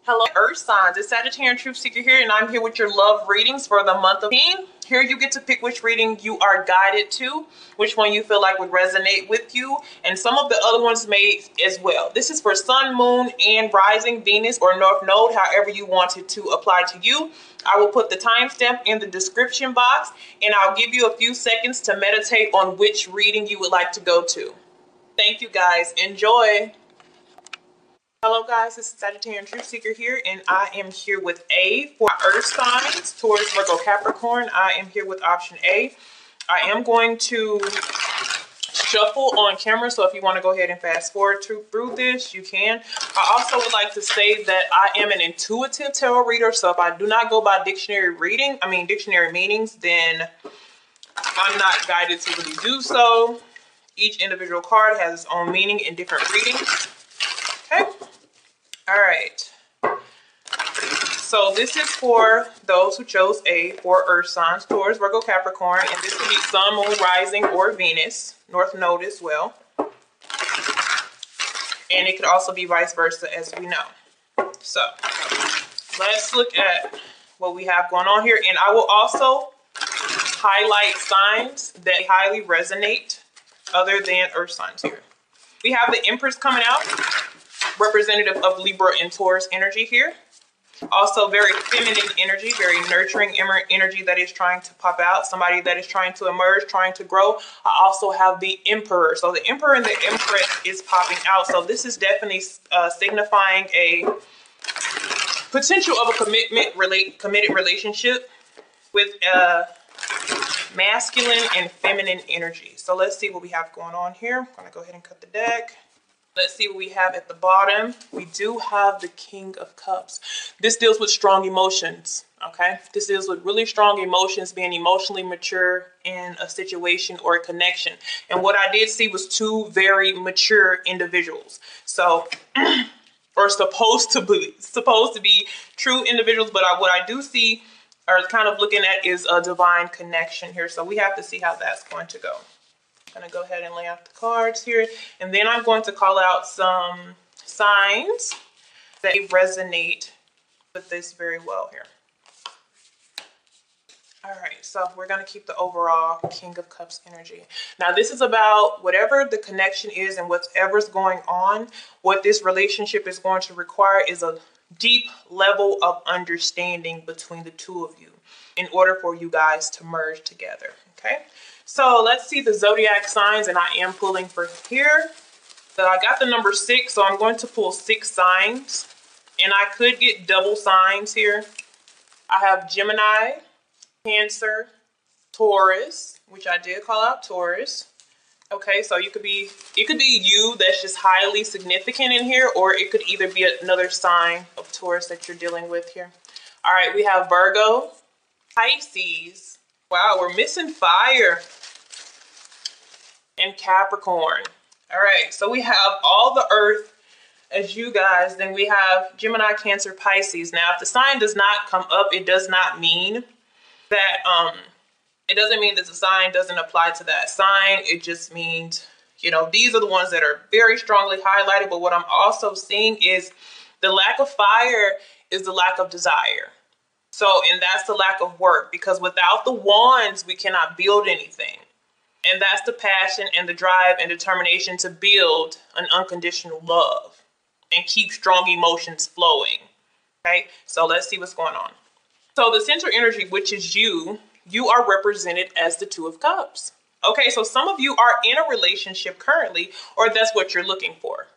Hello, Earth signs. It's Sagittarian Truth Seeker here, and I'm here with your love readings for the month of June. Here you get to pick which reading you are guided to, which one you feel like would resonate with you, and some of the other ones may as well. This is for Sun, Moon, and Rising, Venus, or North Node, however you want it to apply to you. I will put the timestamp in the description box, and I'll give you a few seconds to meditate on which reading you would like to go to. Thank you, guys. Enjoy. Hello guys, this is Sagittarian Truth Seeker here, and I am here with A for Earth signs, Taurus, Virgo, Capricorn. I am here with option A. I am going to shuffle on camera, so if you want to go ahead and fast forward through this, you can. I also would like to say that I am an intuitive tarot reader, so if I do not go by dictionary meanings, then I'm not guided to really do so. Each individual card has its own meaning in different readings. Okay. All right. So this is for those who chose A for Earth signs, Taurus, Virgo, Capricorn, and this could be Sun, Moon, Rising, or Venus, North Node as well. And it could also be vice versa, as we know. So let's look at what we have going on here. And I will also highlight signs that highly resonate other than Earth signs here. We have the Empress coming out, representative of Libra and Taurus energy here. Also very feminine energy, very nurturing energy that is trying to pop out, somebody that is trying to emerge, trying to grow. I also have the Emperor. So the Emperor and the Empress is popping out. So this is definitely signifying a potential of a committed relationship with masculine and feminine energy. So let's see what we have going on here. I'm going to go ahead and cut the deck. Let's see what we have at the bottom. We do have the King of Cups. This deals with strong emotions, okay? This deals with really strong emotions, being emotionally mature in a situation or a connection. And what I did see was two very mature individuals. So, or supposed to be true individuals, but what I do see or kind of looking at is a divine connection here. So we have to see how that's going to go. I'm going to go ahead and lay out the cards here, and then I'm going to call out some signs that resonate with this very well here. All right, so we're going to keep the overall King of Cups energy. Now, this is about whatever the connection is and whatever's going on. What this relationship is going to require is a deep level of understanding between the two of you in order for you guys to merge together, okay? So let's see the zodiac signs, and I am pulling for here. So I got the number 6, so I'm going to pull 6 signs, and I could get double signs here. I have Gemini, Cancer, Taurus, which I did call out Taurus. Okay, so it could be you that's just highly significant in here, or it could either be another sign of Taurus that you're dealing with here. All right, we have Virgo, Pisces. Wow, we're missing fire. And Capricorn. All right, so we have all the earth as you guys. Then we have Gemini, Cancer, Pisces. Now, if the sign does not come up, it does not mean that, it doesn't mean that the sign doesn't apply to that sign. It just means, you know, these are the ones that are very strongly highlighted. But what I'm also seeing is the lack of fire is the lack of desire. So, and that's the lack of work, because without the wands, we cannot build anything. And that's the passion and the drive and determination to build an unconditional love and keep strong emotions flowing. Okay, so let's see what's going on. So the center energy, which is you are represented as the Two of Cups. Okay, so some of you are in a relationship currently, or that's what you're looking for.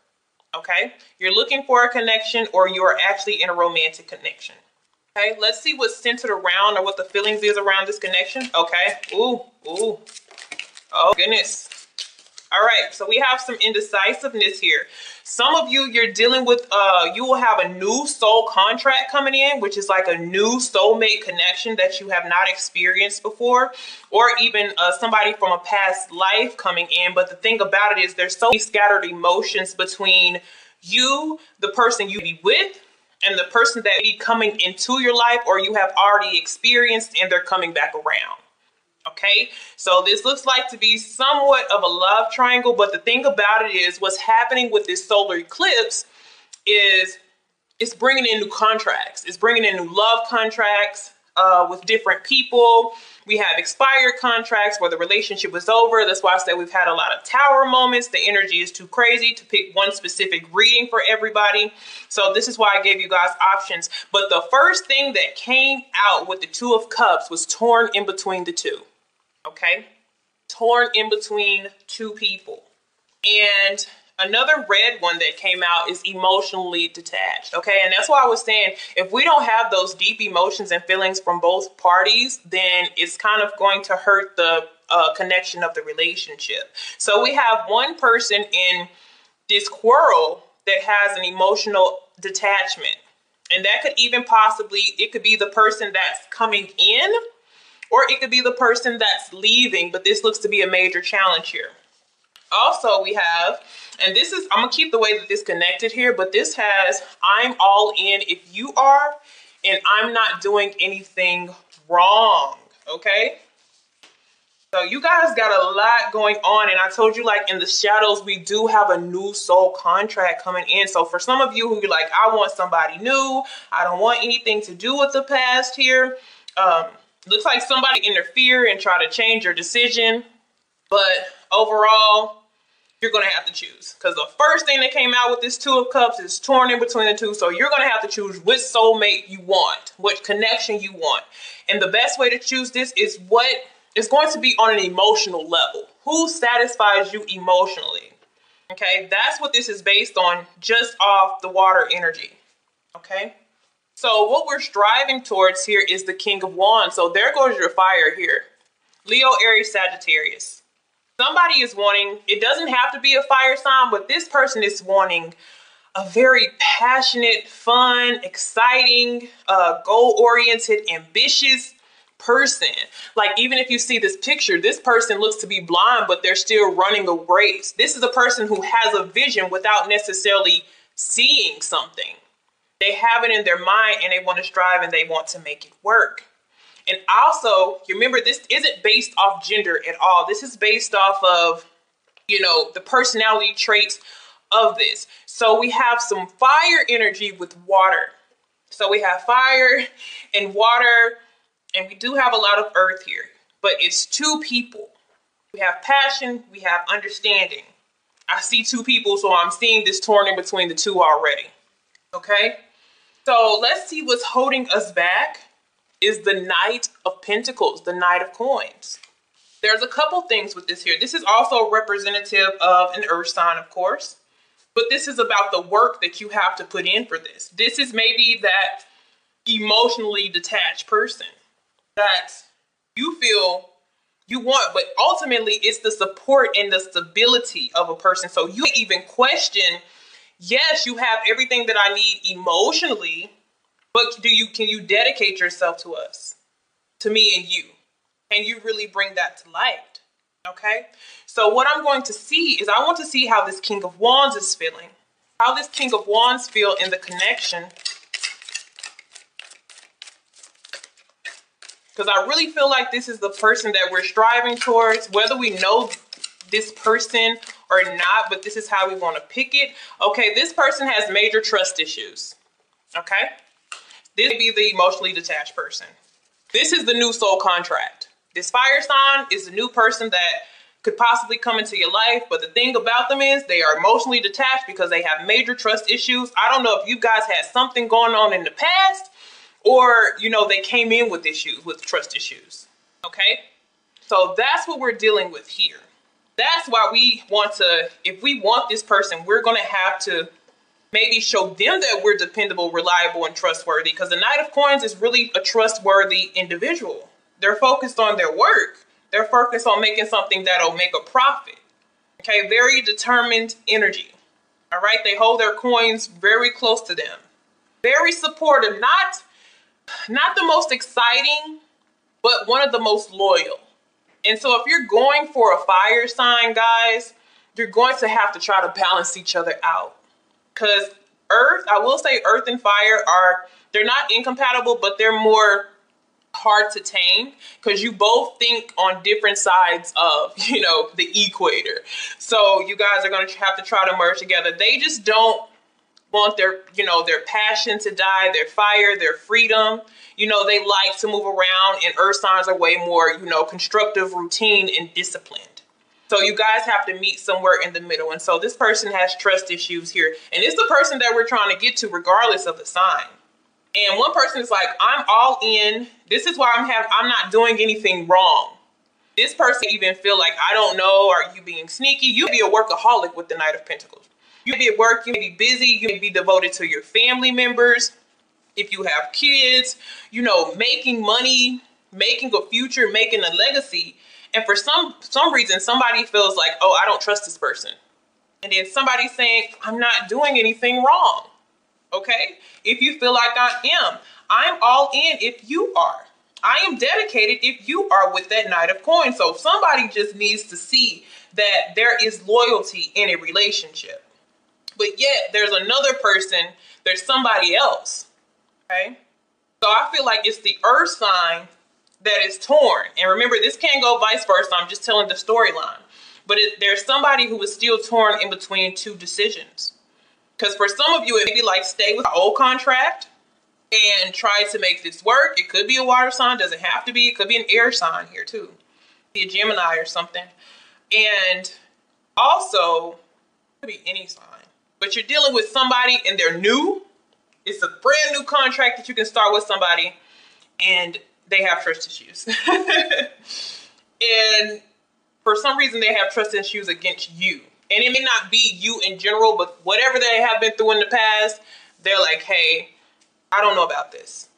Okay, you're looking for a connection, or you're actually in a romantic connection. Okay, let's see what's centered around, or what the feelings is around this connection. Okay, ooh. Oh, goodness. All right, so we have some indecisiveness here. Some of you, you're dealing with, you will have a new soul contract coming in, which is like a new soulmate connection that you have not experienced before, or even somebody from a past life coming in. But the thing about it is there's so many scattered emotions between you, the person you be with, and the person that be coming into your life, or you have already experienced and they're coming back around. Okay, so this looks like to be somewhat of a love triangle, but the thing about it is what's happening with this solar eclipse is it's bringing in new contracts. It's bringing in new love contracts with different people. We have expired contracts where the relationship was over. That's why I say we've had a lot of tower moments. The energy is too crazy to pick one specific reading for everybody. So this is why I gave you guys options. But the first thing that came out with the Two of Cups was torn in between the two. Okay? Torn in between two people. And another red one that came out is emotionally detached. Okay, and that's why I was saying, if we don't have those deep emotions and feelings from both parties, then it's kind of going to hurt the connection of the relationship. So we have one person in this quarrel that has an emotional detachment. And that could even possibly, it could be the person that's coming in, or it could be the person that's leaving, but this looks to be a major challenge here. Also, we have, and this is, I'm going to keep the way that this connected here, but this has, I'm all in if you are, and I'm not doing anything wrong, okay? So you guys got a lot going on, and I told you, like, in the shadows, we do have a new soul contract coming in. So for some of you who are like, I want somebody new, I don't want anything to do with the past here, looks like somebody interfere and try to change your decision, but overall, you're going to have to choose, because the first thing that came out with this Two of Cups is torn in between the two. So you're going to have to choose which soulmate you want, which connection you want. And the best way to choose this is what is going to be on an emotional level. Who satisfies you emotionally? Okay, that's what this is based on, just off the water energy. Okay, so what we're striving towards here is the King of Wands. So there goes your fire here. Leo, Aries, Sagittarius. Somebody is wanting, it doesn't have to be a fire sign, but this person is wanting a very passionate, fun, exciting, goal-oriented, ambitious person. Like, even if you see this picture, this person looks to be blind, but they're still running a race. This is a person who has a vision without necessarily seeing something. They have it in their mind and they want to strive and they want to make it work. And also, remember, this isn't based off gender at all. This is based off of, you know, the personality traits of this. So we have some fire energy with water. So we have fire and water, and we do have a lot of earth here, but it's two people. We have passion, we have understanding. I see two people, so I'm seeing this torn in between the two already. Okay, so let's see what's holding us back. Is the Knight of Pentacles, the Knight of Coins. There's a couple things with this here. This is also representative of an earth sign, of course, but this is about the work that you have to put in for this. This is maybe that emotionally detached person that you feel you want, but ultimately it's the support and the stability of a person. So you even question, yes, you have everything that I need emotionally, but can you dedicate yourself to us, to me and you? Can you really bring that to light? Okay. So what I'm going to see is, I want to see how this King of Wands is feeling, how this King of Wands feel in the connection. Because I really feel like this is the person that we're striving towards, whether we know this person or not, but this is how we want to pick it. Okay. This person has major trust issues. Okay. This would be the emotionally detached person. This is the new soul contract. This fire sign is a new person that could possibly come into your life. But the thing about them is they are emotionally detached because they have major trust issues. I don't know if you guys had something going on in the past, or, you know, they came in with issues, with trust issues. Okay. So that's what we're dealing with here. That's why we want to, if we want this person, we're going to have to maybe show them that we're dependable, reliable, and trustworthy, because the Knight of Coins is really a trustworthy individual. They're focused on their work. They're focused on making something that'll make a profit. Okay, very determined energy. All right, they hold their coins very close to them. Very supportive, not the most exciting, but one of the most loyal. And so if you're going for a fire sign, guys, you're going to have to try to balance each other out. Because earth, I will say earth and fire they're not incompatible, but they're more hard to tame, because you both think on different sides of, you know, the equator. So you guys are going to have to try to merge together. They just don't want their, you know, their passion to die, their fire, their freedom. You know, they like to move around, and earth signs are way more, you know, constructive, routine, and disciplined. So you guys have to meet somewhere in the middle. And so this person has trust issues here. And it's the person that we're trying to get to regardless of the sign. And one person is like, I'm all in. This is why I'm not doing anything wrong. This person even feel like, I don't know, are you being sneaky? You may be a workaholic with the Knight of Pentacles. You may be at work, you may be busy, you may be devoted to your family members. If you have kids, you know, making money, making a future, making a legacy. And for some reason, somebody feels like, oh, I don't trust this person. And then somebody's saying, I'm not doing anything wrong. Okay? If you feel like I'm all in if you are. I am dedicated if you are with that Knight of Coins. So somebody just needs to see that there is loyalty in a relationship. But yet there's another person, there's somebody else. Okay? So I feel like it's the earth sign that is torn. And remember, this can't go vice versa. I'm just telling the storyline. But there's somebody who is still torn in between two decisions. Because for some of you, it may be like stay with an old contract and try to make this work. It could be a water sign, doesn't have to be. It could be an air sign here too. Be a Gemini or something. And also, it could be any sign. But you're dealing with somebody and they're new. It's a brand new contract that you can start with somebody and they have trust issues. And for some reason, they have trust issues against you. And it may not be you in general, but whatever they have been through in the past, they're like, hey, I don't know about this.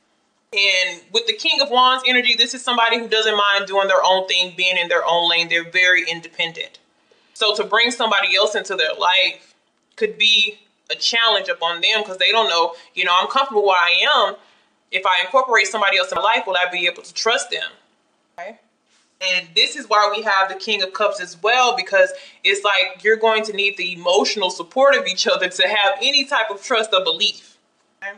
And with the King of Wands energy, this is somebody who doesn't mind doing their own thing, being in their own lane. They're very independent. So to bring somebody else into their life could be a challenge upon them because they don't know, you know, I'm comfortable where I am. If I incorporate somebody else in my life, will I be able to trust them? Okay. And this is why we have the King of Cups as well, because it's like you're going to need the emotional support of each other to have any type of trust or belief. Okay.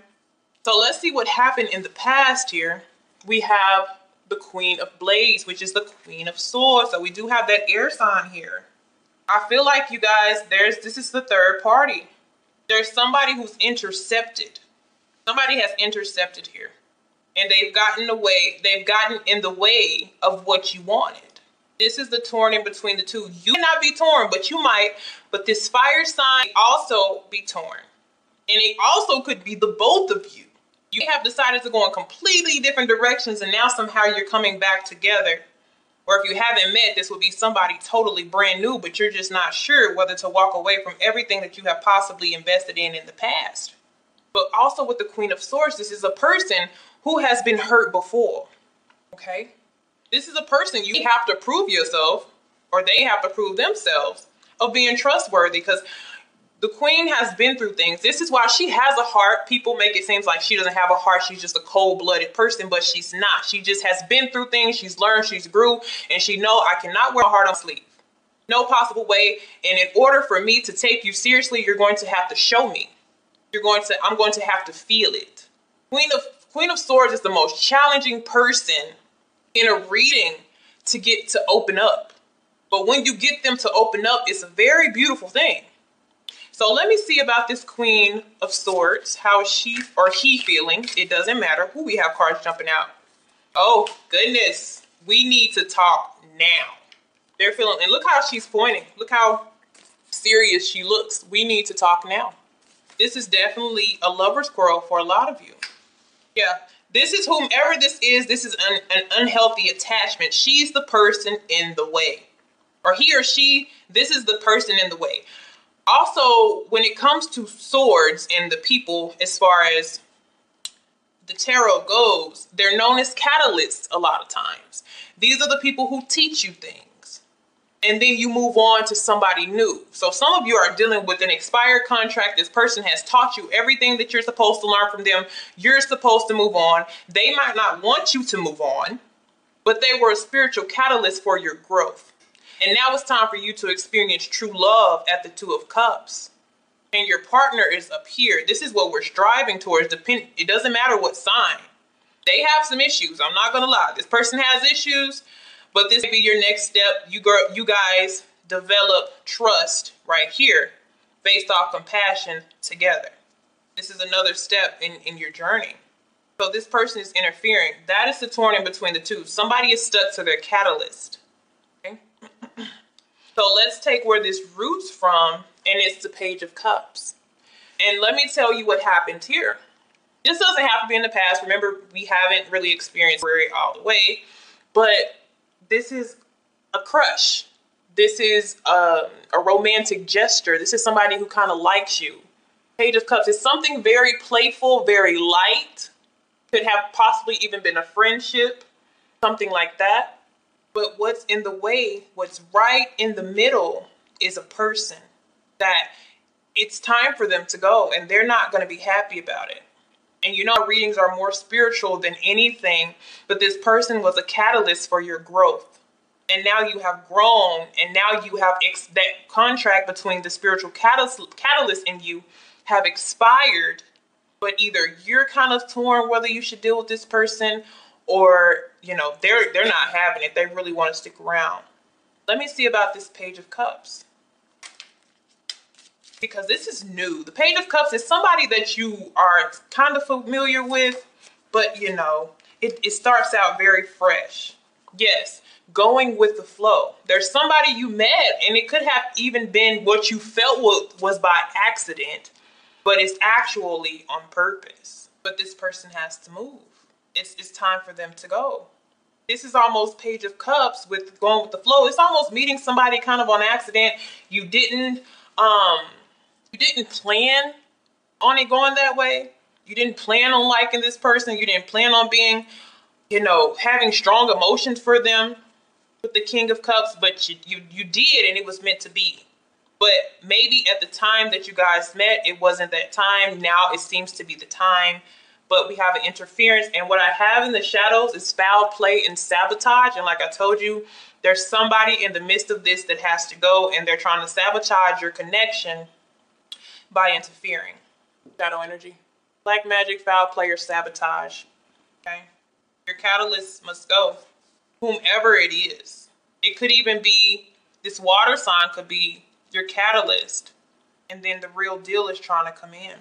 So let's see what happened in the past here. We have the Queen of Blades, which is the Queen of Swords. So we do have that air sign here. I feel like you guys, this is the third party. There's somebody who's intercepted. Somebody has intercepted here. And they've gotten in the way of what you wanted. This is the torn in between the two. You may not be torn, but you might. But this fire sign also be torn. And it also could be the both of you. You have decided to go in completely different directions and now somehow you're coming back together. Or if you haven't met, this would be somebody totally brand new, but you're just not sure whether to walk away from everything that you have possibly invested in the past. But also with the Queen of Swords, this is a person who has been hurt before, okay? This is a person you have to prove yourself, or they have to prove themselves of being trustworthy, because the Queen has been through things. This is why she has a heart. People make it seem like she doesn't have a heart. She's just a cold-blooded person, but she's not. She just has been through things. She's learned, she's grew, and she know I cannot wear a heart on my sleeve. No possible way. And in order for me to take you seriously, you're going to have to show me. I'm going to have to feel it. Queen of Swords is the most challenging person in a reading to get to open up. But when you get them to open up, it's a very beautiful thing. So let me see about this Queen of Swords. How is she or he feeling? It doesn't matter who we have cards jumping out. Oh, goodness. We need to talk now. They're feeling, and look how she's pointing. Look how serious she looks. We need to talk now. This is definitely a lover's quarrel for a lot of you. Yeah, this is whomever this is an unhealthy attachment. She's the person in the way. Or he or she, this is the person in the way. Also, when it comes to swords and the people, as far as the tarot goes, they're known as catalysts a lot of times. These are the people who teach you things. And then you move on to somebody new. So some of you are dealing with an expired contract. This person has taught you everything that you're supposed to learn from them. You're supposed to move on. They might not want you to move on, but they were a spiritual catalyst for your growth. And now it's time for you to experience true love at the Two of Cups. And your partner is up here. This is what we're striving towards. It doesn't matter what sign. They have some issues. I'm not going to lie. This person has issues, but this may be your next step. You guys develop trust right here based off compassion together. This is another step in your journey. So this person is interfering. That is the torn in between the two. Somebody is stuck to their catalyst. Okay? So let's take where this roots from, and it's the Page of Cups. And let me tell you what happened here. This doesn't have to be in the past. Remember, we haven't really experienced February all the way, but this is a crush. This is a romantic gesture. This is somebody who kind of likes you. Page of Cups is something very playful, very light. Could have possibly even been a friendship, something like that. But what's in the way, what's right in the middle is a person that it's time for them to go, and they're not going to be happy about it. And you know, readings are more spiritual than anything, but this person was a catalyst for your growth. And now you have grown, and now you have that contract between the spiritual catalyst and you have expired, but either you're kind of torn whether you should deal with this person, or you know, they're not having it. They really want to stick around. Let me see about this Page of Cups, because this is new. The Page of Cups is somebody that you are kind of familiar with, but you know, it starts out very fresh. Yes, going with the flow. There's somebody you met, and it could have even been what you felt was by accident, but it's actually on purpose. But this person has to move. It's time for them to go. This is almost Page of Cups with going with the flow. It's almost meeting somebody kind of on accident. You didn't plan on it going that way. You didn't plan on liking this person. You didn't plan on being, you know, having strong emotions for them with the King of Cups, but you did, and it was meant to be. But maybe at the time that you guys met, it wasn't that time. Now it seems to be the time. But we have an interference, and what I have in the shadows is foul play and sabotage. And like I told you, there's somebody in the midst of this that has to go, and they're trying to sabotage your connection by interfering. Shadow energy. Black magic, foul play, or sabotage. Okay? Your catalyst must go. Whomever it is. It could even be, this water sign could be your catalyst, and then the real deal is trying to come in.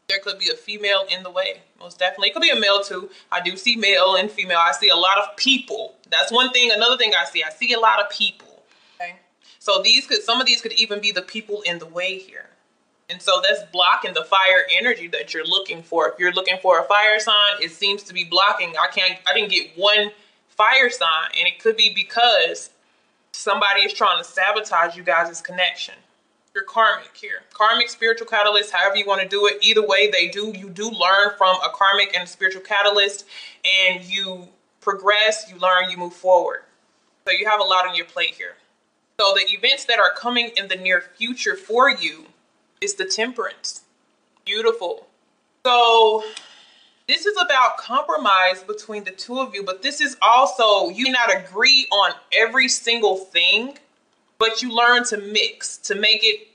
There could be a female in the way, most definitely. It could be a male too. I do see male and female. I see a lot of people. That's one thing. Another thing I see a lot of people. Okay. So some of these could even be the people in the way here. And so that's blocking the fire energy that you're looking for. If you're looking for a fire sign, it seems to be blocking. I didn't get one fire sign, and it could be because somebody is trying to sabotage you guys' connection. Your karmic here. Karmic, spiritual catalyst, however you want to do it. Either way, you do learn from a karmic and a spiritual catalyst, and you progress, you learn, you move forward. So you have a lot on your plate here. So the events that are coming in the near future for you is the Temperance. Beautiful. So this is about compromise between the two of you, but this is also, you not agree on every single thing, but you learn to mix, to make it,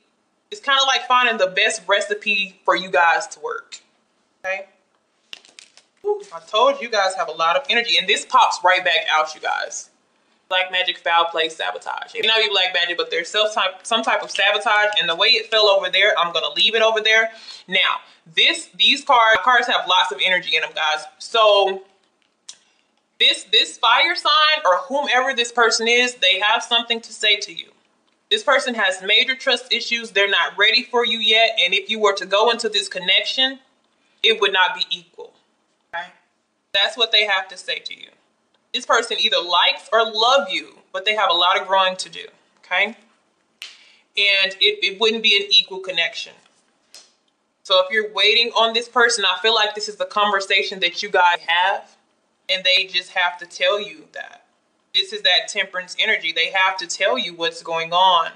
it's kind of like finding the best recipe for you guys to work. Okay? Ooh, I told you guys have a lot of energy, and this pops right back out, you guys. Black magic, foul play, sabotage. It may not be black magic, but there's some type of sabotage, and the way it fell over there, I'm going to leave it over there. Now, these cards have lots of energy in them, guys. So this fire sign, or whomever this person is, they have something to say to you. This person has major trust issues. They're not ready for you yet. And if you were to go into this connection, it would not be equal. Okay? That's what they have to say to you. This person either likes or loves you, but they have a lot of growing to do. Okay? And it wouldn't be an equal connection. So if you're waiting on this person, I feel like this is the conversation that you guys have, and they just have to tell you that. This is that Temperance energy. They have to tell you what's going on,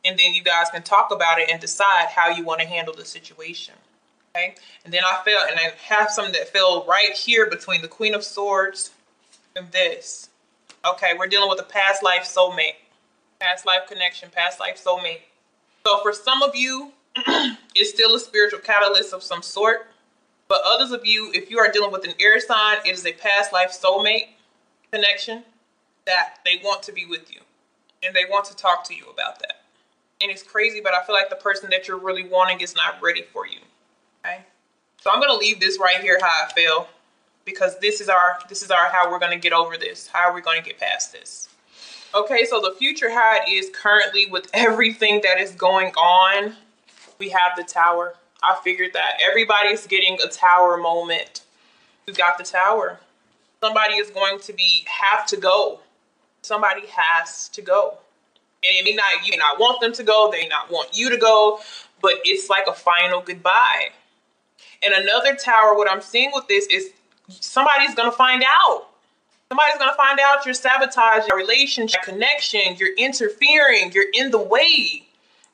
and then you guys can talk about it and decide how you want to handle the situation. Okay? And then I have something that fell right here between the Queen of Swords and this. Okay, we're dealing with a past life soulmate. Past life connection, past life soulmate. So for some of you, it's still a spiritual catalyst of some sort. But others of you, if you are dealing with an air sign, it is a past life soulmate connection that they want to be with you. And they want to talk to you about that. And it's crazy, but I feel like the person that you're really wanting is not ready for you. Okay? So I'm going to leave this right here how I feel, because this is our how we're going to get over this. How are we going to get past this? Okay, so the future, how it is currently with everything that is going on, we have the Tower. I figured that everybody's getting a Tower moment. We got the Tower. Somebody is going to have to go. Somebody has to go. And it may not, you may not want them to go, they may not want you to go, but it's like a final goodbye. And another Tower, what I'm seeing with this is somebody's going to find out. Somebody's going to find out you're sabotaging your relationship, connection, you're interfering, you're in the way.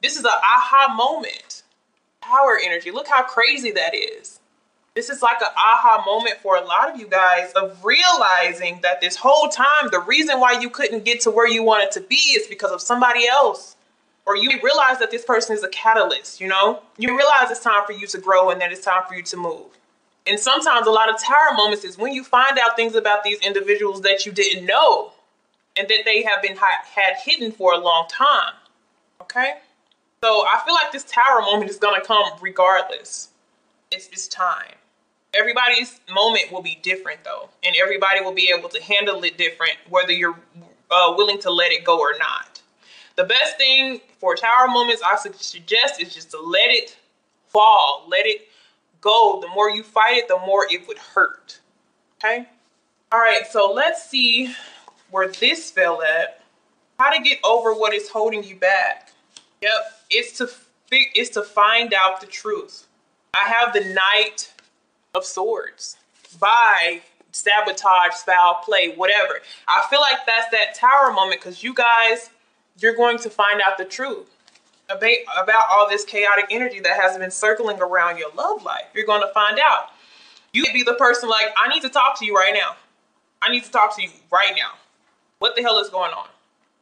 This is an aha moment. Tower energy. Look how crazy that is. This is like an aha moment for a lot of you guys of realizing that this whole time, the reason why you couldn't get to where you wanted to be is because of somebody else. Or you realize that this person is a catalyst, you know? You realize it's time for you to grow and that it's time for you to move. And sometimes a lot of Tower moments is when you find out things about these individuals that you didn't know and that they have been had hidden for a long time. Okay? So I feel like this Tower moment is going to come regardless. It's time. Everybody's moment will be different though. And everybody will be able to handle it different, whether you're willing to let it go or not. The best thing for Tower moments I suggest is just to let it fall, let it go. The more you fight it, the more it would hurt. Okay? All right, so let's see where this fell at. How to get over what is holding you back. Yep, it's to find out the truth. I have the Knight of Swords. By sabotage, foul play, whatever. I feel like that's that Tower moment because you guys, you're going to find out the truth about all this chaotic energy that has been circling around your love life. You're going to find out. You could be the person like, I need to talk to you right now. I need to talk to you right now. What the hell is going on?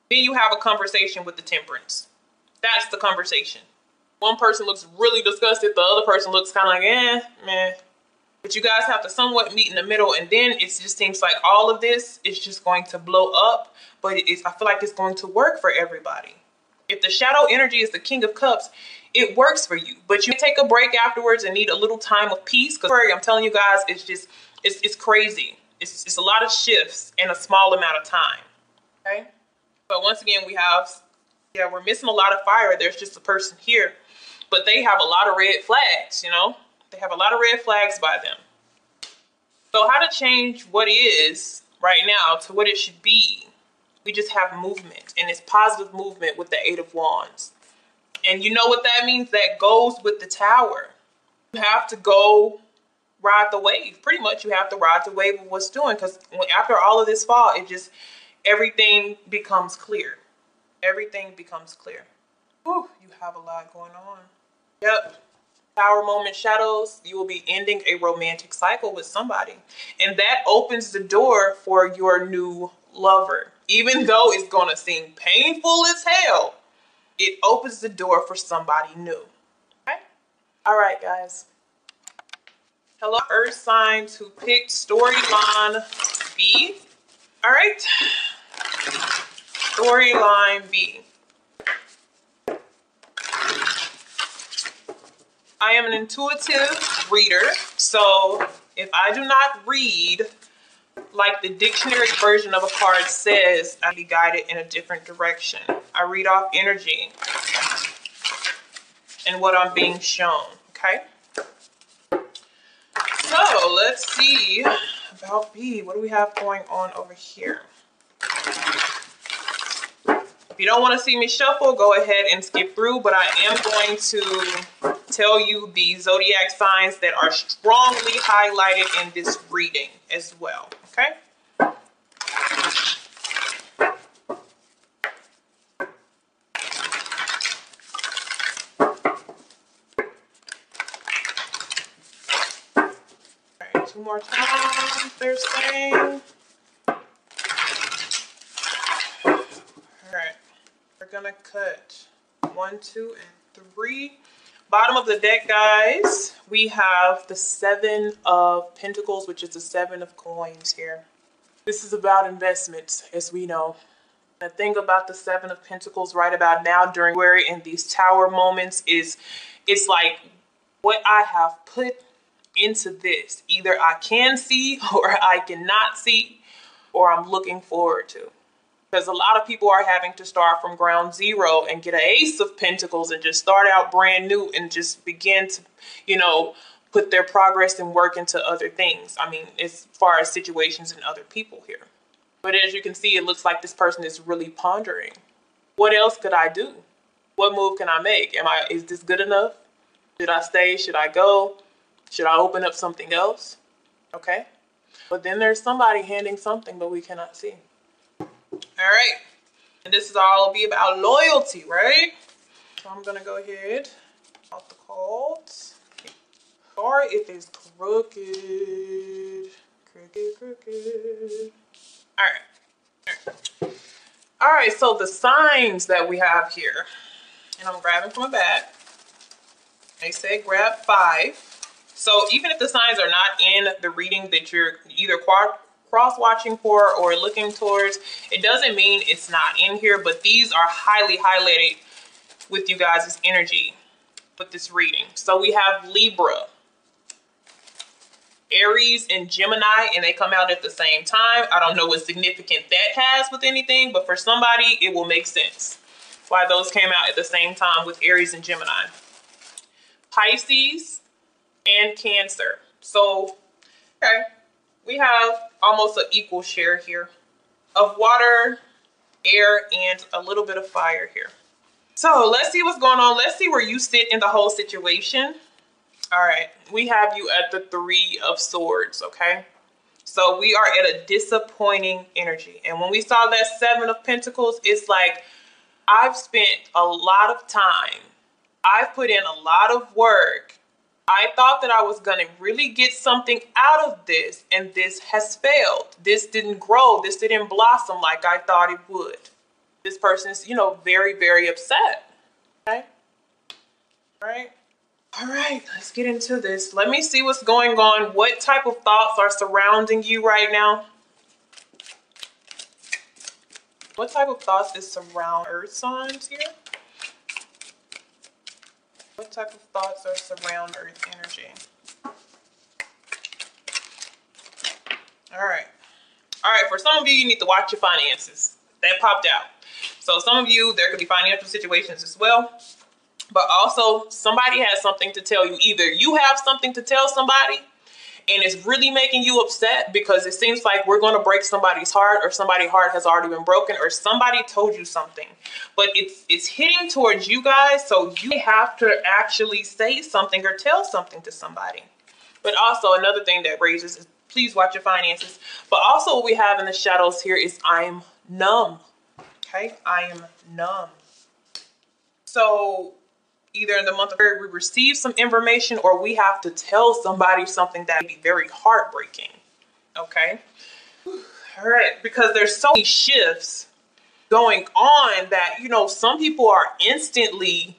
Then you have a conversation with the Temperance. That's the conversation. One person looks really disgusted. The other person looks kind of like, meh. But you guys have to somewhat meet in the middle. And then it just seems like all of this is just going to blow up. But I feel like it's going to work for everybody. If the shadow energy is the King of Cups, it works for you. But you take a break afterwards and need a little time of peace. Because I'm telling you guys, it's crazy. It's a lot of shifts in a small amount of time. Okay? But once again, we're missing a lot of fire. There's just a person here. But they have a lot of red flags, you know? They have a lot of red flags by them. So how to change what is right now to what it should be? We just have movement, and it's positive movement with the Eight of Wands. And you know what that means? That goes with the Tower. You have to go ride the wave. Pretty much you have to ride the wave of what's doing, because after all of this fall, everything becomes clear. Everything becomes clear. Whew, you have a lot going on. Yep. Tower moment shadows. You will be ending a romantic cycle with somebody. And that opens the door for your new lover. Even though it's going to seem painful as hell, it opens the door for somebody new. Okay? All right, guys. Hello, Earth signs who picked storyline B. All right. Storyline B. I am an intuitive reader, so if I do not read like the dictionary version of a card says, I'll be guided in a different direction. I read off energy and what I'm being shown, okay? So let's see about B. What do we have going on over here? If you don't want to see me shuffle, go ahead and skip through, but I am going to tell you the zodiac signs that are strongly highlighted in this reading as well, okay? All right, two more times, they're saying. All right, we're gonna cut 1, 2, and 3. Bottom of the deck, guys, we have the 7 of Pentacles, which is the 7 of coins here. This is about investments, as we know. The thing about the 7 of Pentacles right about now during February in these Tower moments is it's like what I have put into this. Either I can see or I cannot see, or I'm looking forward to. Because a lot of people are having to start from ground zero and get an Ace of Pentacles and just start out brand new and just begin to, you know, put their progress and work into other things. I mean, as far as situations and other people here. But as you can see, it looks like this person is really pondering. What else could I do? What move can I make? Is this good enough? Should I stay? Should I go? Should I open up something else? Okay. But then there's somebody handing something, but we cannot see. All right. And this is all be about loyalty, right? So I'm going to go ahead out the cards. Sorry if it's crooked. Crooked. All right. All right. So the signs that we have here, and I'm grabbing from a bag. They say grab 5. So even if the signs are not in the reading that you're either cross-watching for or looking towards, it doesn't mean it's not in here, but these are highly highlighted with you guys' energy with this reading. So we have Libra, Aries, and Gemini, and they come out at the same time. I don't know what significance that has with anything, but for somebody, it will make sense why those came out at the same time with Aries and Gemini. Pisces and Cancer. So, okay, we have almost an equal share here of water, air, and a little bit of fire here. So let's see what's going on. Let's see where you sit in the whole situation. All right, we have you at the 3 of Swords, okay? So we are at a disappointing energy. And when we saw that 7 of Pentacles, it's like, I've spent a lot of time. I've put in a lot of work. I thought that I was going to really get something out of this, and this has failed. This didn't grow. This didn't blossom like I thought it would. This person is, you know, very, very upset. Okay. All right. All right. Let's get into this. Let me see what's going on. What type of thoughts are surrounding you right now? What type of thoughts is surround Earth signs here? What type of thoughts are surround Earth energy? All right. All right. For some of you, you need to watch your finances. That popped out. So some of you, there could be financial situations as well. But also, somebody has something to tell you. Either you have something to tell somebody, and it's really making you upset because it seems like we're going to break somebody's heart, or somebody's heart has already been broken, or somebody told you something. But it's hitting towards you guys, so you have to actually say something or tell something to somebody. But also another thing that raises is please watch your finances. But also what we have in the shadows here is I'm numb. Okay, I am numb. So either in the month of February, we receive some information, or we have to tell somebody something that would be very heartbreaking. Okay. All right. Because there's so many shifts going on that, you know, some people are instantly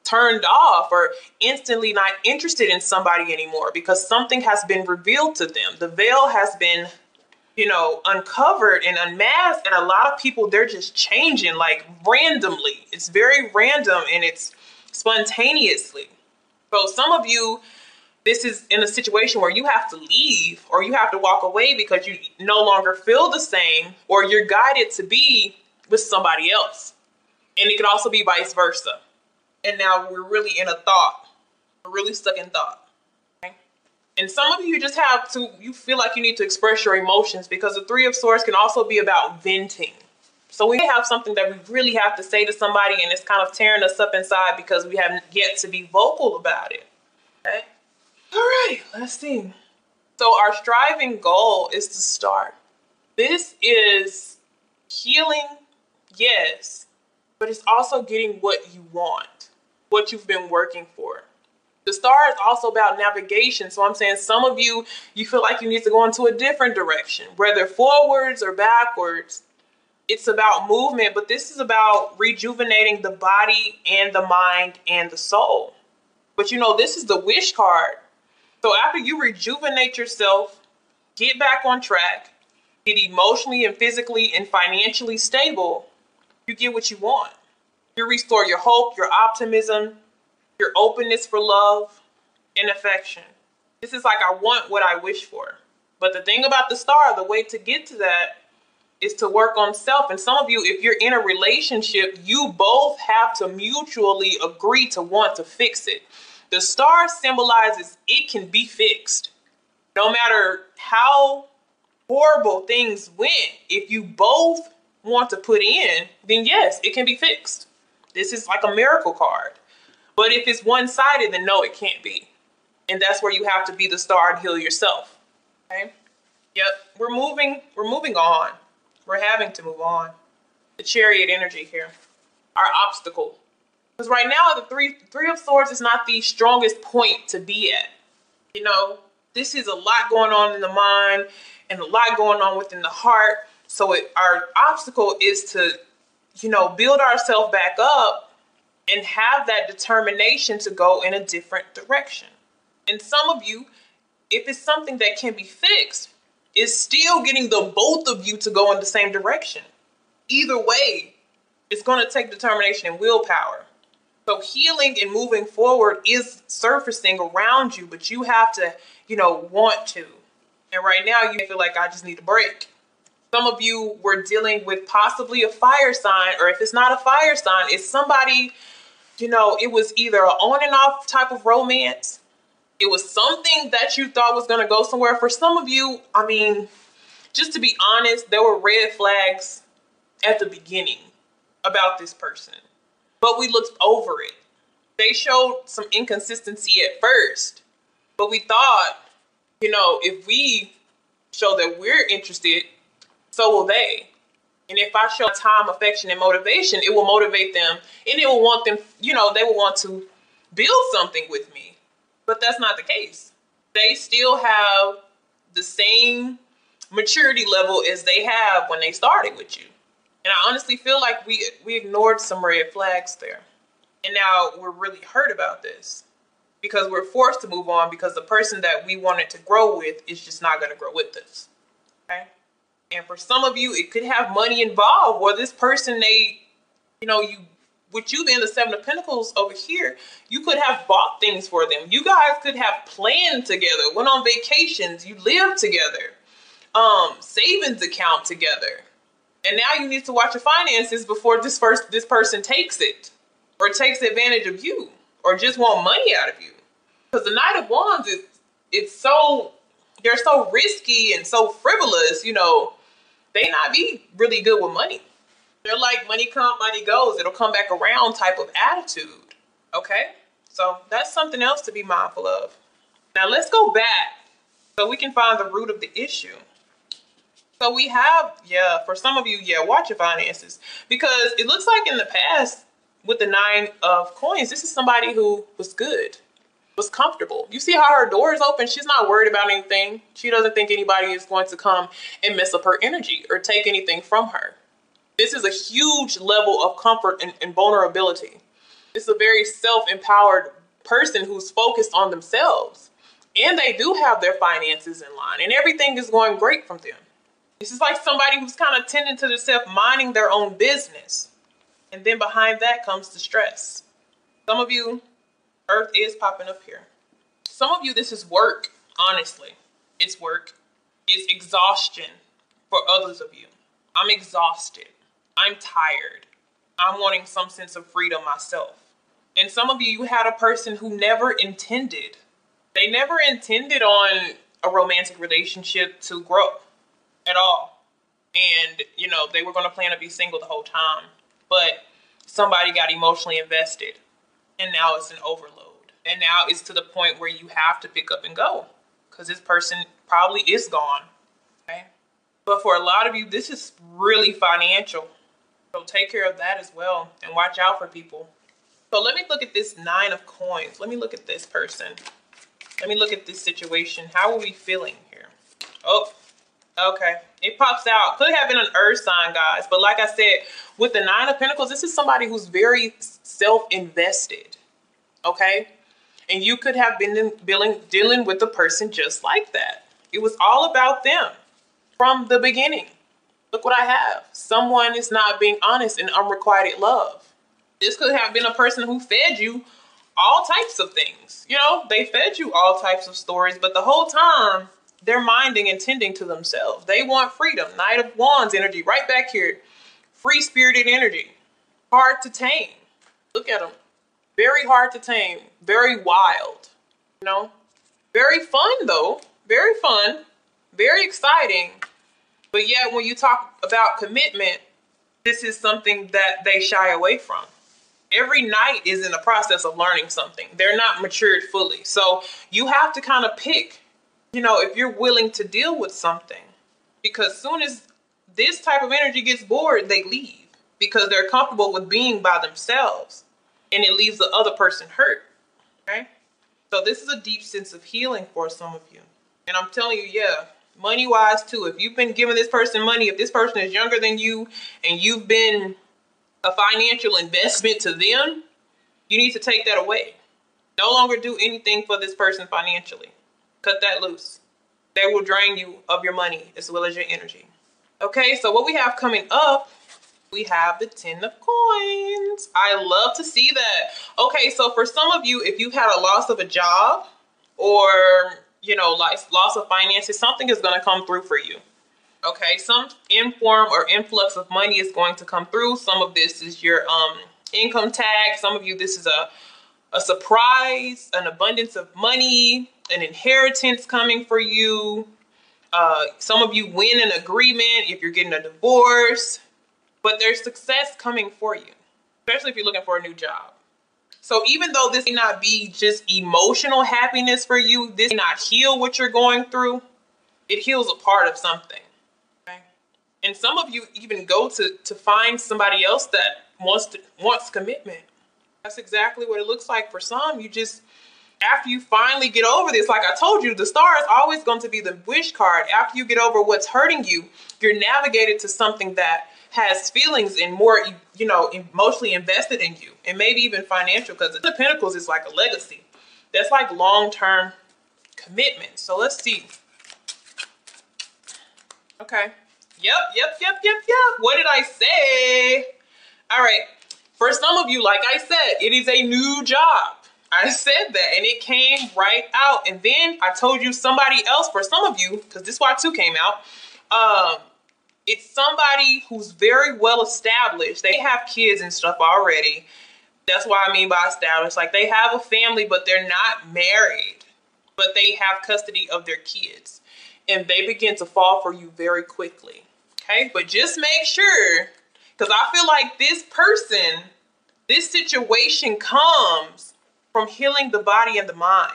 turned off or instantly not interested in somebody anymore because something has been revealed to them. The veil has been, you know, uncovered and unmasked. And a lot of people, they're just changing like randomly. It's very random and it's spontaneously. So some of you, this is in a situation where you have to leave or you have to walk away because you no longer feel the same, or you're guided to be with somebody else. And it can also be vice versa. And now we're really in a thought. We're really stuck in thought. Okay? And some of you just have to, you feel like you need to express your emotions because the 3 of Swords can also be about venting. So we have something that we really have to say to somebody, and it's kind of tearing us up inside because we haven't yet to be vocal about it. Okay. All right, let's see. So our striving goal is to start. This is healing, yes, but it's also getting what you want, what you've been working for. The star is also about navigation. So I'm saying some of you, you feel like you need to go into a different direction, whether forwards or backwards. It's about movement, but this is about rejuvenating the body and the mind and the soul. But you know, this is the wish card. So after you rejuvenate yourself, get back on track, get emotionally and physically and financially stable, you get what you want. You restore your hope, your optimism, your openness for love and affection. This is like, I want what I wish for. But the thing about the star, the way to get to that is to work on self. And some of you, if you're in a relationship, you both have to mutually agree to want to fix it. The star symbolizes it can be fixed. No matter how horrible things went, if you both want to put in, then yes, it can be fixed. This is like a miracle card. But if it's one-sided, then no, it can't be. And that's where you have to be the star and heal yourself. Okay? Yep, we're moving on. We're having to move on. The Chariot energy here, our obstacle. Because right now, the three of Swords is not the strongest point to be at. You know, this is a lot going on in the mind and a lot going on within the heart. So our obstacle is to, you know, build ourselves back up and have that determination to go in a different direction. And some of you, if it's something that can be fixed, is still getting the both of you to go in the same direction. Either way, it's going to take determination and willpower. So healing and moving forward is surfacing around you, but you have to, you know, want to. And right now you feel like I just need a break. Some of you were dealing with possibly a fire sign, or if it's not a fire sign, it's somebody, you know, it was either an on and off type of romance. It was something that you thought was going to go somewhere. For some of you, I mean, just to be honest, there were red flags at the beginning about this person, but we looked over it. They showed some inconsistency at first, but we thought, you know, if we show that we're interested, so will they. And if I show time, affection, and motivation, it will motivate them, and it will want them, you know, they will want to build something with me. But that's not the case. They still have the same maturity level as they have when they started with you. And I honestly feel like we ignored some red flags there. And now we're really hurt about this because we're forced to move on because the person that we wanted to grow with is just not going to grow with us. Okay? And for some of you, it could have money involved, or this person, they, you know, with you being the Seven of Pentacles over here, you could have bought things for them. You guys could have planned together, went on vacations, you lived together, savings account together. And now you need to watch your finances before this person takes it or takes advantage of you or just want money out of you. Because the Knight of Wands they're so risky and so frivolous, you know, they not be really good with money. They're like money comes, money goes. It'll come back around type of attitude. Okay? So that's something else to be mindful of. Now let's go back so we can find the root of the issue. So we have, for some of you, watch your finances. Because it looks like in the past with the Nine of Coins, this is somebody who was good, was comfortable. You see how her door is open? She's not worried about anything. She doesn't think anybody is going to come and mess up her energy or take anything from her. This is a huge level of comfort and vulnerability. It's a very self-empowered person who's focused on themselves. And they do have their finances in line and everything is going great from them. This is like somebody who's kind of tending to themselves, minding their own business. And then behind that comes the stress. Some of you, Earth is popping up here. Some of you, this is work, honestly. It's work. It's exhaustion for others of you. I'm exhausted. I'm tired. I'm wanting some sense of freedom myself. And some of you, you had a person who never intended. They never intended on a romantic relationship to grow at all. And, you know, they were going to plan to be single the whole time. But somebody got emotionally invested. And now it's an overload. And now it's to the point where you have to pick up and go. Because this person probably is gone. Okay? But for a lot of you, this is really financial. So take care of that as well. And watch out for people. So let me look at this Nine of Coins. Let me look at this person. Let me look at this situation. How are we feeling here? Oh, okay. It pops out. Could have been an earth sign, guys. But like I said, with the Nine of Pentacles, this is somebody who's very self-invested. Okay? And you could have been dealing with a person just like that. It was all about them from the beginning. Look what I have. Someone is not being honest in unrequited love. This could have been a person who fed you all types of things. You know, they fed you all types of stories, but the whole time they're minding and tending to themselves. They want freedom. Knight of Wands energy right back here. Free spirited energy. Hard to tame. Look at them. Very hard to tame. Very wild. You know, very fun though. Very fun. Very exciting. But yet when you talk about commitment, this is something that they shy away from. Every night is in the process of learning something. They're not matured fully. So you have to kind of pick, you know, if you're willing to deal with something. Because soon as this type of energy gets bored, they leave. Because they're comfortable with being by themselves. And it leaves the other person hurt. Okay? So this is a deep sense of healing for some of you. And I'm telling you, yeah, money-wise too. If you've been giving this person money, if this person is younger than you and you've been a financial investment to them, you need to take that away. No longer do anything for this person financially. Cut that loose. They will drain you of your money as well as your energy. Okay, so what we have coming up, we have the 10 of Coins. I love to see that. Okay, so for some of you, if you've had a loss of a job or, you know, loss of finances, something is going to come through for you. Okay, some inform or influx of money is going to come through. Some of this is your income tax. Some of you, this is a surprise, an abundance of money, an inheritance coming for you. Some of you win an agreement if you're getting a divorce, but there's success coming for you, especially if you're looking for a new job. So even though this may not be just emotional happiness for you, this may not heal what you're going through, it heals a part of something. Okay? And some of you even go to find somebody else that wants commitment. That's exactly what it looks like for some. You just, after you finally get over this, like I told you, the star is always going to be the wish card. After you get over what's hurting you, you're navigated to something that has feelings and more, you know, emotionally invested in you, and maybe even financial, because the Pentacles is like a legacy. That's like long-term commitment. So let's see. Okay. Yep. What did I say? All right. For some of you, like I said, it is a new job. I said that and it came right out. And then I told you somebody else, for some of you, because this is why 2 came out. It's somebody who's very well established. They have kids and stuff already. That's what I mean by established. Like they have a family, but they're not married, but they have custody of their kids. And they begin to fall for you very quickly. Okay, but just make sure, because I feel like this person, this situation comes from healing the body and the mind.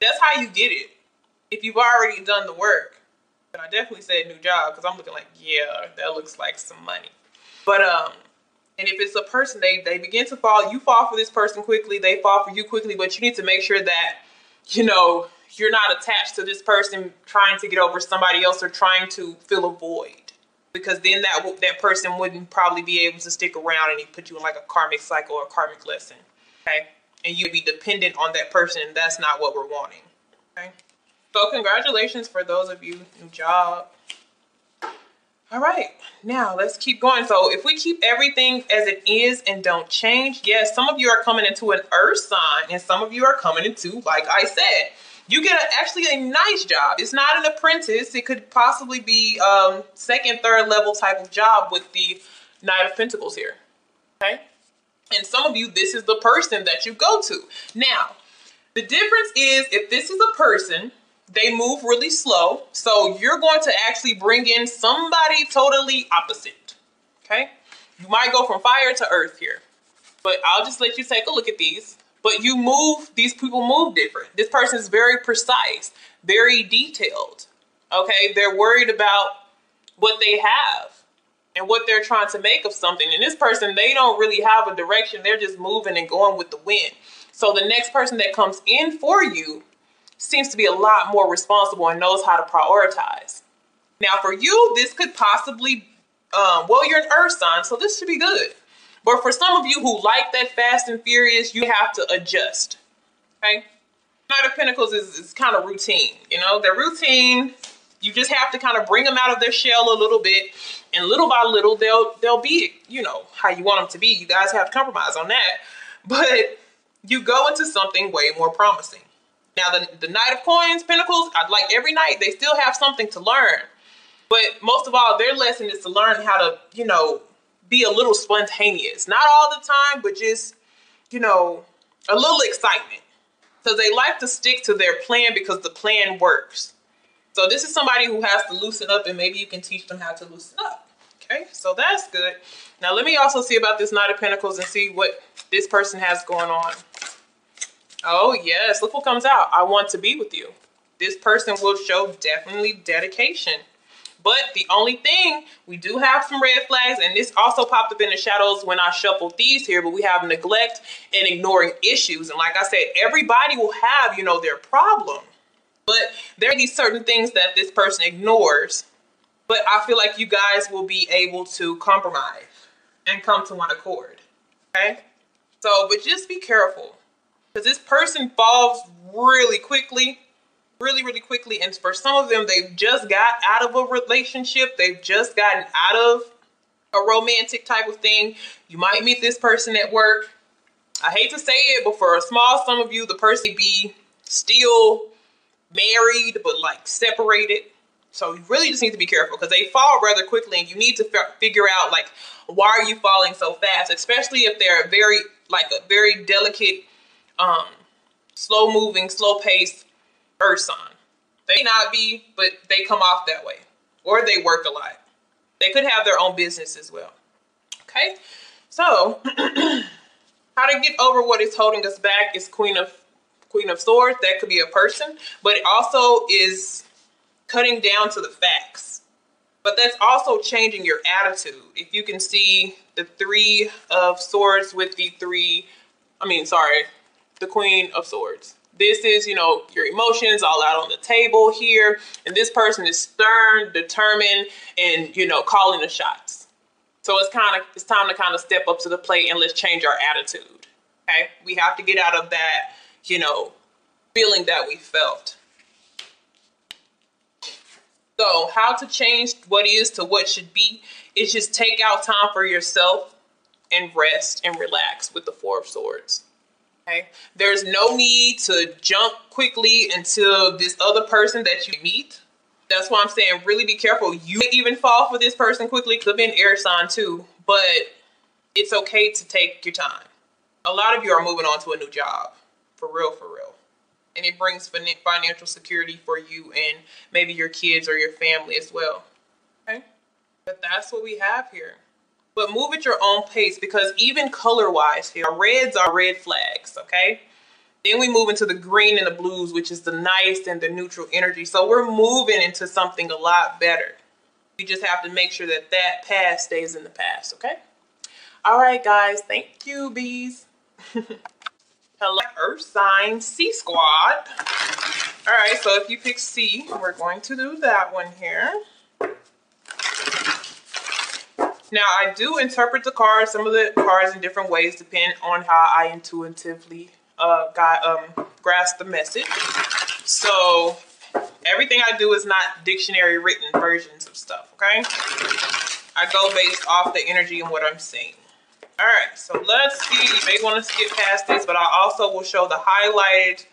That's how you get it, if you've already done the work. But I definitely said new job, because I'm looking like, yeah, that looks like some money. But and if it's a person, they begin to fall, you fall for this person quickly, they fall for you quickly, but you need to make sure that, you know, you're not attached to this person trying to get over somebody else or trying to fill a void. Because then that person wouldn't probably be able to stick around and he put you in like a karmic cycle or a karmic lesson. Okay? And you'd be dependent on that person, and that's not what we're wanting. Okay? So congratulations for those of you, new job. All right, now let's keep going. So if we keep everything as it is and don't change, yes, some of you are coming into an earth sign and some of you are coming into, like I said, you get actually a nice job. It's not an apprentice. It could possibly be second, third level type of job with the Knight of Pentacles here. Okay. And some of you, this is the person that you go to. Now, the difference is if this is a person, they move really slow. So you're going to actually bring in somebody totally opposite. Okay. You might go from fire to earth here, but I'll just let you take a look at these. But you move, these people move different. This person is very precise, very detailed. Okay. They're worried about what they have and what they're trying to make of something. And this person, they don't really have a direction. They're just moving and going with the wind. So the next person that comes in for you seems to be a lot more responsible and knows how to prioritize. Now for you, this could possibly, well, you're an earth sign, so this should be good. But for some of you who like that fast and furious, you have to adjust. Okay? Knight of Pentacles is kind of routine. You know, they're routine. You just have to kind of bring them out of their shell a little bit. And little by little, they'll be, you know, how you want them to be. You guys have to compromise on that. But you go into something way more promising. Now, the Knight of Coins, Pentacles, like every night, they still have something to learn. But most of all, their lesson is to learn how to, you know, be a little spontaneous. Not all the time, but just, you know, a little excitement. So they like to stick to their plan because the plan works. So this is somebody who has to loosen up, and maybe you can teach them how to loosen up. Okay, so that's good. Now let me also see about this Knight of Pentacles and see what this person has going on. Oh yes, look what comes out. I want to be with you. This person will show definitely dedication. But the only thing, we do have some red flags, and this also popped up in the shadows when I shuffled these here, but we have neglect and ignoring issues. And like I said, everybody will have, you know, their problem. But there are these certain things that this person ignores. But I feel like you guys will be able to compromise and come to one accord. Okay? So, but just be careful. Because this person falls really quickly. Really quickly. And for some of them, they've just got out of a relationship. They've just gotten out of a romantic type of thing. You might meet this person at work. I hate to say it, but for a small sum of you, the person may be still married, but like separated. So you really just need to be careful because they fall rather quickly, and you need to figure out, like, why are you falling so fast? Especially if they're a very delicate, slow moving, slow paced earth sign. They may not be, but they come off that way, or they work a lot. They could have their own business as well. Okay, so how to get over what is holding us back is Queen of Swords. That could be a person, but it also is cutting down to the facts. But that's also changing your attitude. If you can see the Three of Swords with the Queen of Swords. This is, you know, your emotions all out on the table here. And this person is stern, determined, and, you know, calling the shots. So it's time to kind of step up to the plate and let's change our attitude. Okay? We have to get out of that, you know, feeling that we felt. So how to change what is to what should be is just take out time for yourself and rest and relax with the Four of Swords. Okay. There's no need to jump quickly into this other person that you meet. That's why I'm saying really be careful. You may even fall for this person quickly. Could be an air sign too, but it's okay to take your time. A lot of you are moving on to a new job. For real. And it brings financial security for you and maybe your kids or your family as well. Okay. But that's what we have here. But move at your own pace, because even color-wise here, reds are red flags, okay? Then we move into the green and the blues, which is the nice and the neutral energy. So we're moving into something a lot better. We just have to make sure that that past stays in the past, okay? All right, guys. Thank you, bees. Hello, Earth sign, C squad. All right, so if you pick C, we're going to do that one here. Now, I do interpret the cards, some of the cards in different ways, depending on how I intuitively grasp the message. So everything I do is not dictionary written versions of stuff, okay? I go based off the energy and what I'm seeing. All right, so let's see. You may want to skip past this, but I also will show the highlighted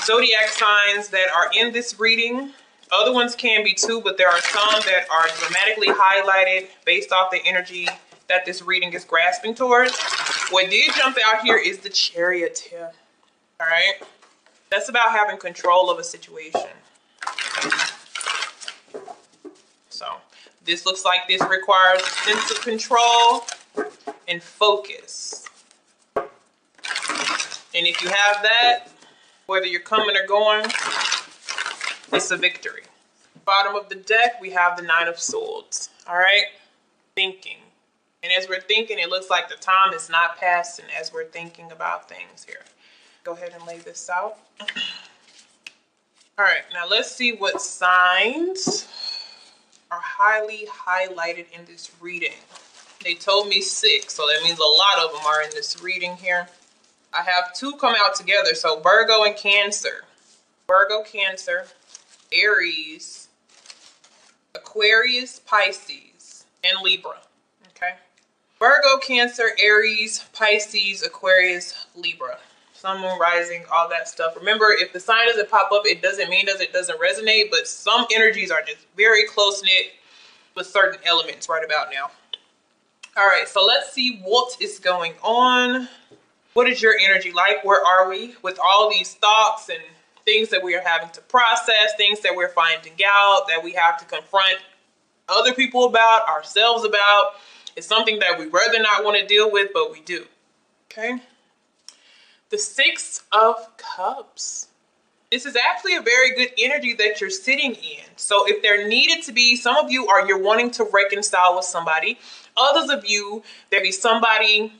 zodiac signs that are in this reading. Other ones can be too, but there are some that are dramatically highlighted based off the energy that this reading is grasping towards. What did jump out here is the Chariot here. All right. That's about having control of a situation. So this looks like this requires a sense of control and focus. And if you have that, whether you're coming or going, it's a victory. Bottom of the deck, we have the Nine of Swords. All right, thinking. And as we're thinking, it looks like the time is not passing as we're thinking about things here. Go ahead and lay this out. All right, now let's see what signs are highly highlighted in this reading. They told me 6, so that means a lot of them are in this reading here. I have 2 come out together, so Virgo and Cancer. Virgo, Cancer, Aries, Aquarius, Pisces, and Libra. Okay. Virgo, Cancer, Aries, Pisces, Aquarius, Libra. Sun, moon, rising, all that stuff. Remember, if the sign doesn't pop up, it doesn't mean it doesn't resonate, but some energies are just very close-knit with certain elements right about now. All right, so let's see what is going on. What is your energy like? Where are we with all these thoughts and things that we are having to process, things that we're finding out, that we have to confront other people about, ourselves about? It's something that we rather not want to deal with, but we do. Okay. The Six of Cups. This is actually a very good energy that you're sitting in. So if there needed to be, some of you you're wanting to reconcile with somebody. Others of you, there be somebody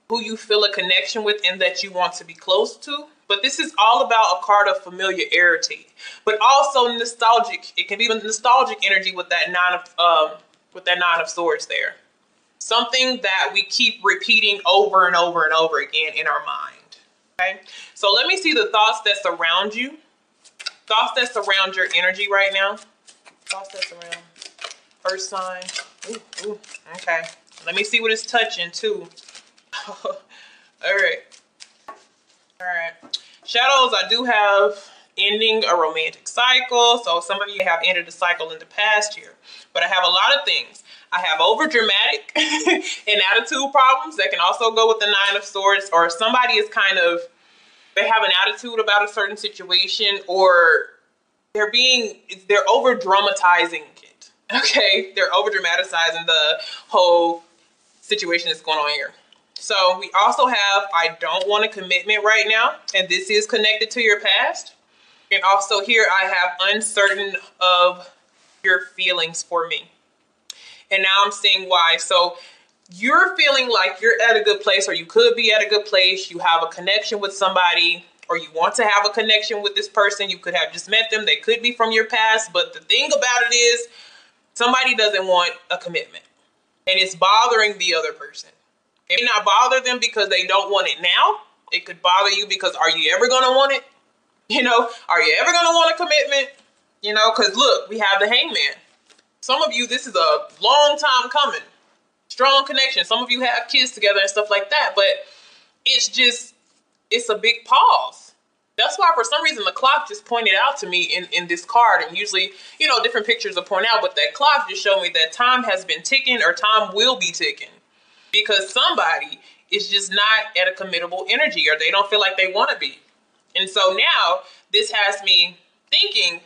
who you feel a connection with and that you want to be close to. But this is all about a card of familiarity, but also nostalgic. It can be nostalgic energy with that nine of swords there. Something that we keep repeating over and over and over again in our mind. Okay, so let me see the thoughts that surround you. Thoughts that surround your energy right now. Thoughts that surround Earth sign. Ooh, okay. Let me see what it's touching too. All right. Shadows, I do have ending a romantic cycle. So some of you have ended the cycle in the past year. But I have a lot of things. I have over dramatic and attitude problems that can also go with the Nine of Swords, or somebody is they have an attitude about a certain situation, or they're over dramatizing it. Okay. They're over dramatizing the whole situation that's going on here. So we also have, I don't want a commitment right now. And this is connected to your past. And also here I have uncertain of your feelings for me. And now I'm seeing why. So you're feeling like you're at a good place, or you could be at a good place. You have a connection with somebody, or you want to have a connection with this person. You could have just met them. They could be from your past. But the thing about it is somebody doesn't want a commitment, and it's bothering the other person. It may not bother them because they don't want it now. It could bother you because are you ever going to want it? Are you ever going to want a commitment? Because look, we have the Hangman. Some of you, this is a long time coming. Strong connection. Some of you have kids together and stuff like that, but it's a big pause. That's why for some reason the clock just pointed out to me in this card, and usually, different pictures will point out, but that clock just showed me that time has been ticking, or time will be ticking, because somebody is just not at a committable energy, or they don't feel like they want to be. And so now this has me thinking,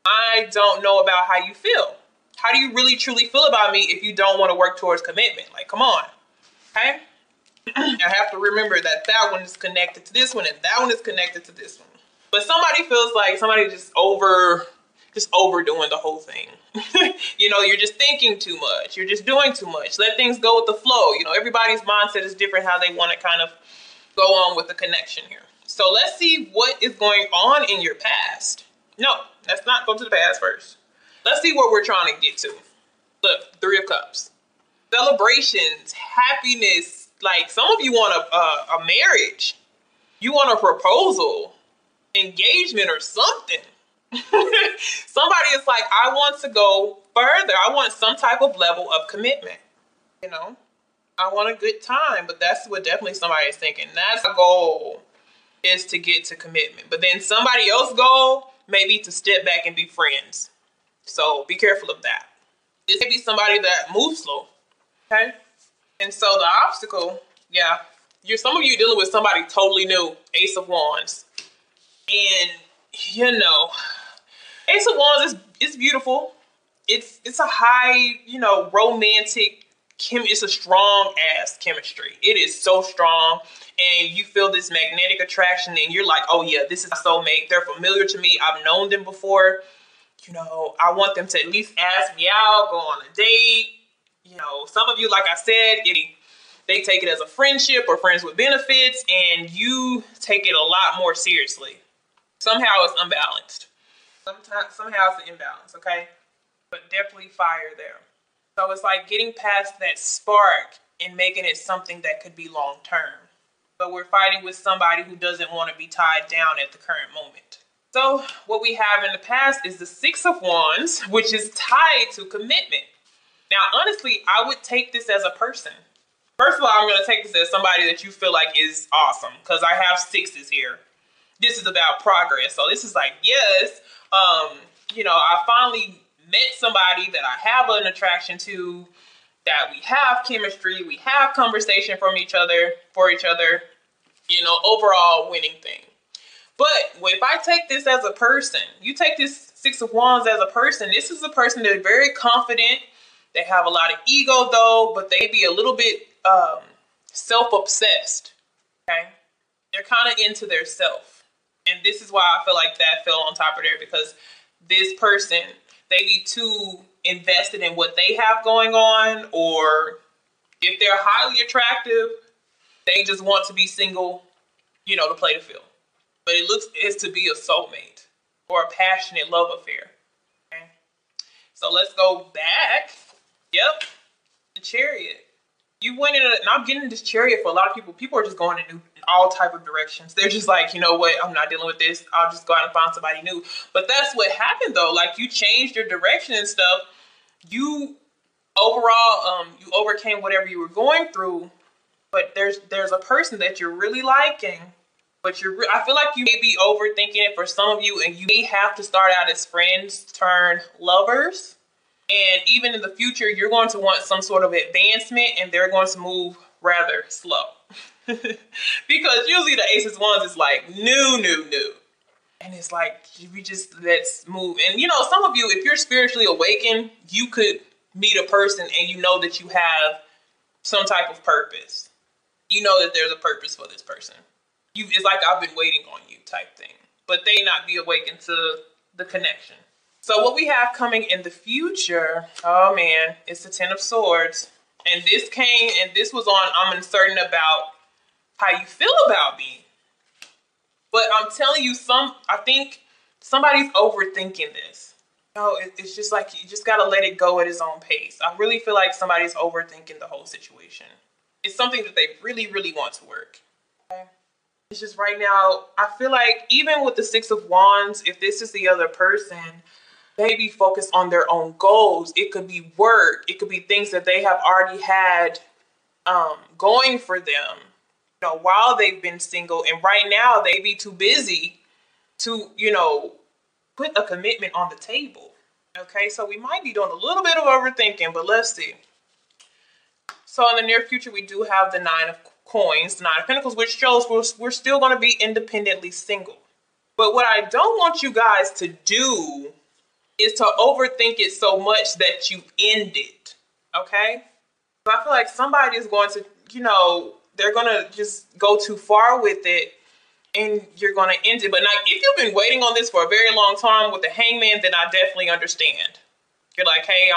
I don't know about how you feel. How do you really truly feel about me if you don't want to work towards commitment? Like, come on. Okay. I have to remember that one is connected to this one, and that one is connected to this one. But somebody feels like somebody just overdoing the whole thing. You're just thinking too much. You're just doing too much. Let things go with the flow. Everybody's mindset is different, how they want to kind of go on with the connection here. So let's see what is going on in your past. No, let's not go to the past first. Let's see what we're trying to get to. Look, Three of Cups. Celebrations, happiness. Like, some of you want a marriage. You want a proposal, engagement, or something. Somebody is like, I want to go further. I want some type of level of commitment. I want a good time, but that's what definitely somebody is thinking. That's a goal, is to get to commitment. But then somebody else's goal may be to step back and be friends. So be careful of that. This may be somebody that moves slow. Okay. And so the obstacle, yeah, some of you dealing with somebody totally new. Ace of Wands. And Ace of Wands is beautiful. It's a high, romantic it's a strong ass chemistry. It is so strong, and you feel this magnetic attraction, and you're like, oh yeah, this is a soulmate. They're familiar to me. I've known them before. I want them to at least ask me out, go on a date. Some of you, like I said, they take it as a friendship or friends with benefits, and you take it a lot more seriously. Somehow it's unbalanced. Somehow it's an imbalance, okay? But definitely fire there. So it's like getting past that spark and making it something that could be long term. But we're fighting with somebody who doesn't want to be tied down at the current moment. So what we have in the past is the Six of Wands, which is tied to commitment. Now, honestly, I would take this as a person. First of all, I'm going to take this as somebody that you feel like is awesome, because I have sixes here. This is about progress. So this is like, yes, you know, I finally met somebody that I have an attraction to, that we have chemistry, we have conversation for each other, you know, overall winning thing. But if I take this as a person, you take this Six of Wands as a person, this is a person that's very confident. They have a lot of ego though, but they be a little bit self-obsessed, okay? They're kind of into their self. And this is why I feel like that fell on top of there, because this person, they be too invested in what they have going on, or if they're highly attractive, they just want to be single, you know, to play the field. But it looks as to be a soulmate or a passionate love affair. Okay. So let's go back. Yep. The Chariot. You went in, and I'm getting this Chariot for a lot of people. People are just going in all type of directions. They're just like, you know what? I'm not dealing with this. I'll just go out and find somebody new. But that's what happened though. Like, you changed your direction and stuff. You overall, you overcame whatever you were going through. But there's a person that you're really liking. But I feel like you may be overthinking it for some of you, and you may have to start out as friends turn lovers. And even in the future, you're going to want some sort of advancement, and they're going to move rather slow. Because usually the Ace of Wands is like, new. And it's like, let's move. And you know, some of you, if you're spiritually awakened, you could meet a person and you know that you have some type of purpose. You know that there's a purpose for this person. It's like, I've been waiting on you type thing, but they not be awakened to the connection. So what we have coming in the future, oh man, it's the Ten of Swords. And this was on, I'm uncertain about how you feel about me. But I'm telling you, I think somebody's overthinking this. No, it's just like, you just got to let it go at its own pace. I really feel like somebody's overthinking the whole situation. It's something that they really, really want to work. Okay. It's just right now, I feel like even with the Six of Wands, if this is the other person, they be focused on their own goals. It could be work. It could be things that they have already had going for them, you know, while they've been single. And right now they be too busy to, you know, put a commitment on the table. Okay, so we might be doing a little bit of overthinking, but let's see. So in the near future, we do have the Nine of Coins, the Nine of Pentacles, which shows we're still going to be independently single. But what I don't want you guys to do is to overthink it so much that you end it. Okay? So I feel like somebody is going to, you know, they're going to just go too far with it, and you're going to end it. But now, if you've been waiting on this for a very long time with the Hangman, then I definitely understand. You're like, hey,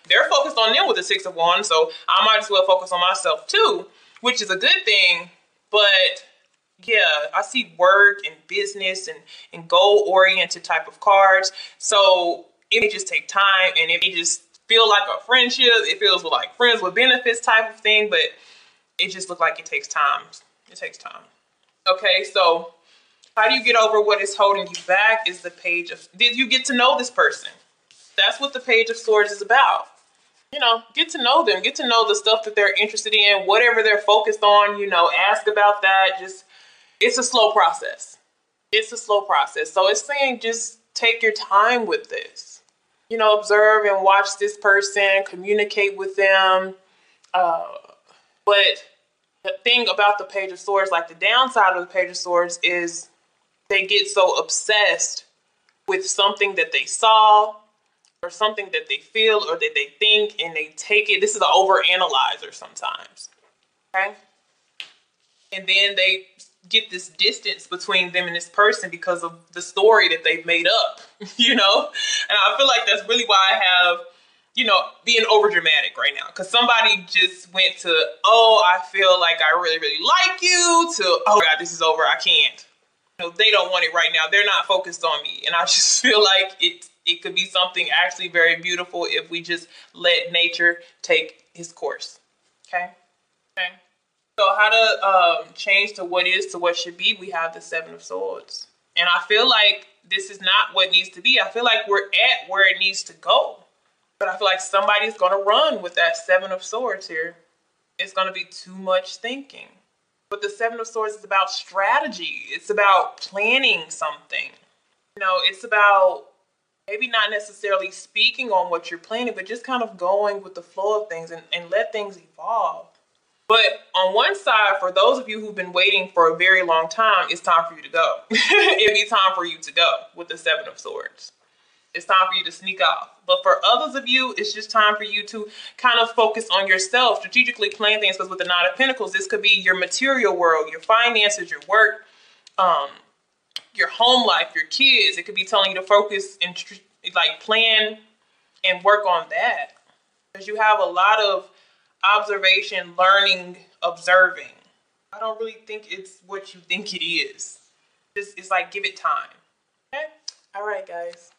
they're focused on them with the Six of Wands, so I might as well focus on myself too, which is a good thing. But yeah, I see work and business and goal-oriented type of cards. So it may just take time, and it may just feel like a friendship. It feels like friends with benefits type of thing, but it just looks like it takes time. It takes time. Okay, so how do you get over what is holding you back is the Page of... Did you get to know this person? That's what the Page of Swords is about. You know, get to know them. Get to know the stuff that they're interested in, whatever they're focused on, you know, ask about that. It's a slow process. It's a slow process. So it's saying just take your time with this. You know, observe and watch this person, communicate with them. But the thing about the Page of Swords, like the downside of the Page of Swords, is they get so obsessed with something that they saw or something that they feel or that they think, and they take it. This is an overanalyzer sometimes. Okay? And then they get this distance between them and this person because of the story that they've made up, you know? And I feel like that's really why I have, you know, being over dramatic right now. Because somebody just went to, oh, I feel like I really, really like you, to, oh God, this is over, I can't. You know, they don't want it right now. They're not focused on me. And I just feel like it could be something actually very beautiful if we just let nature take its course. Okay? Okay. So how to change to what is to what should be, we have the Seven of Swords. And I feel like this is not what needs to be. I feel like we're at where it needs to go. But I feel like somebody's going to run with that Seven of Swords here. it's going to be too much thinking. But the Seven of Swords is about strategy. It's about planning something. You know, it's about maybe not necessarily speaking on what you're planning, but just kind of going with the flow of things and let things evolve. But on one side, for those of you who've been waiting for a very long time, it's time for you to go. It'd be time for you to go with the Seven of Swords. It's time for you to sneak off. But for others of you, it's just time for you to kind of focus on yourself, strategically plan things, because with the Nine of Pentacles, this could be your material world, your finances, your work, your home life, your kids. It could be telling you to focus and like plan and work on that. Because you have a lot of observation, learning, observing. I don't really think it's what you think it is. It's like, give it time. Okay? All right, guys.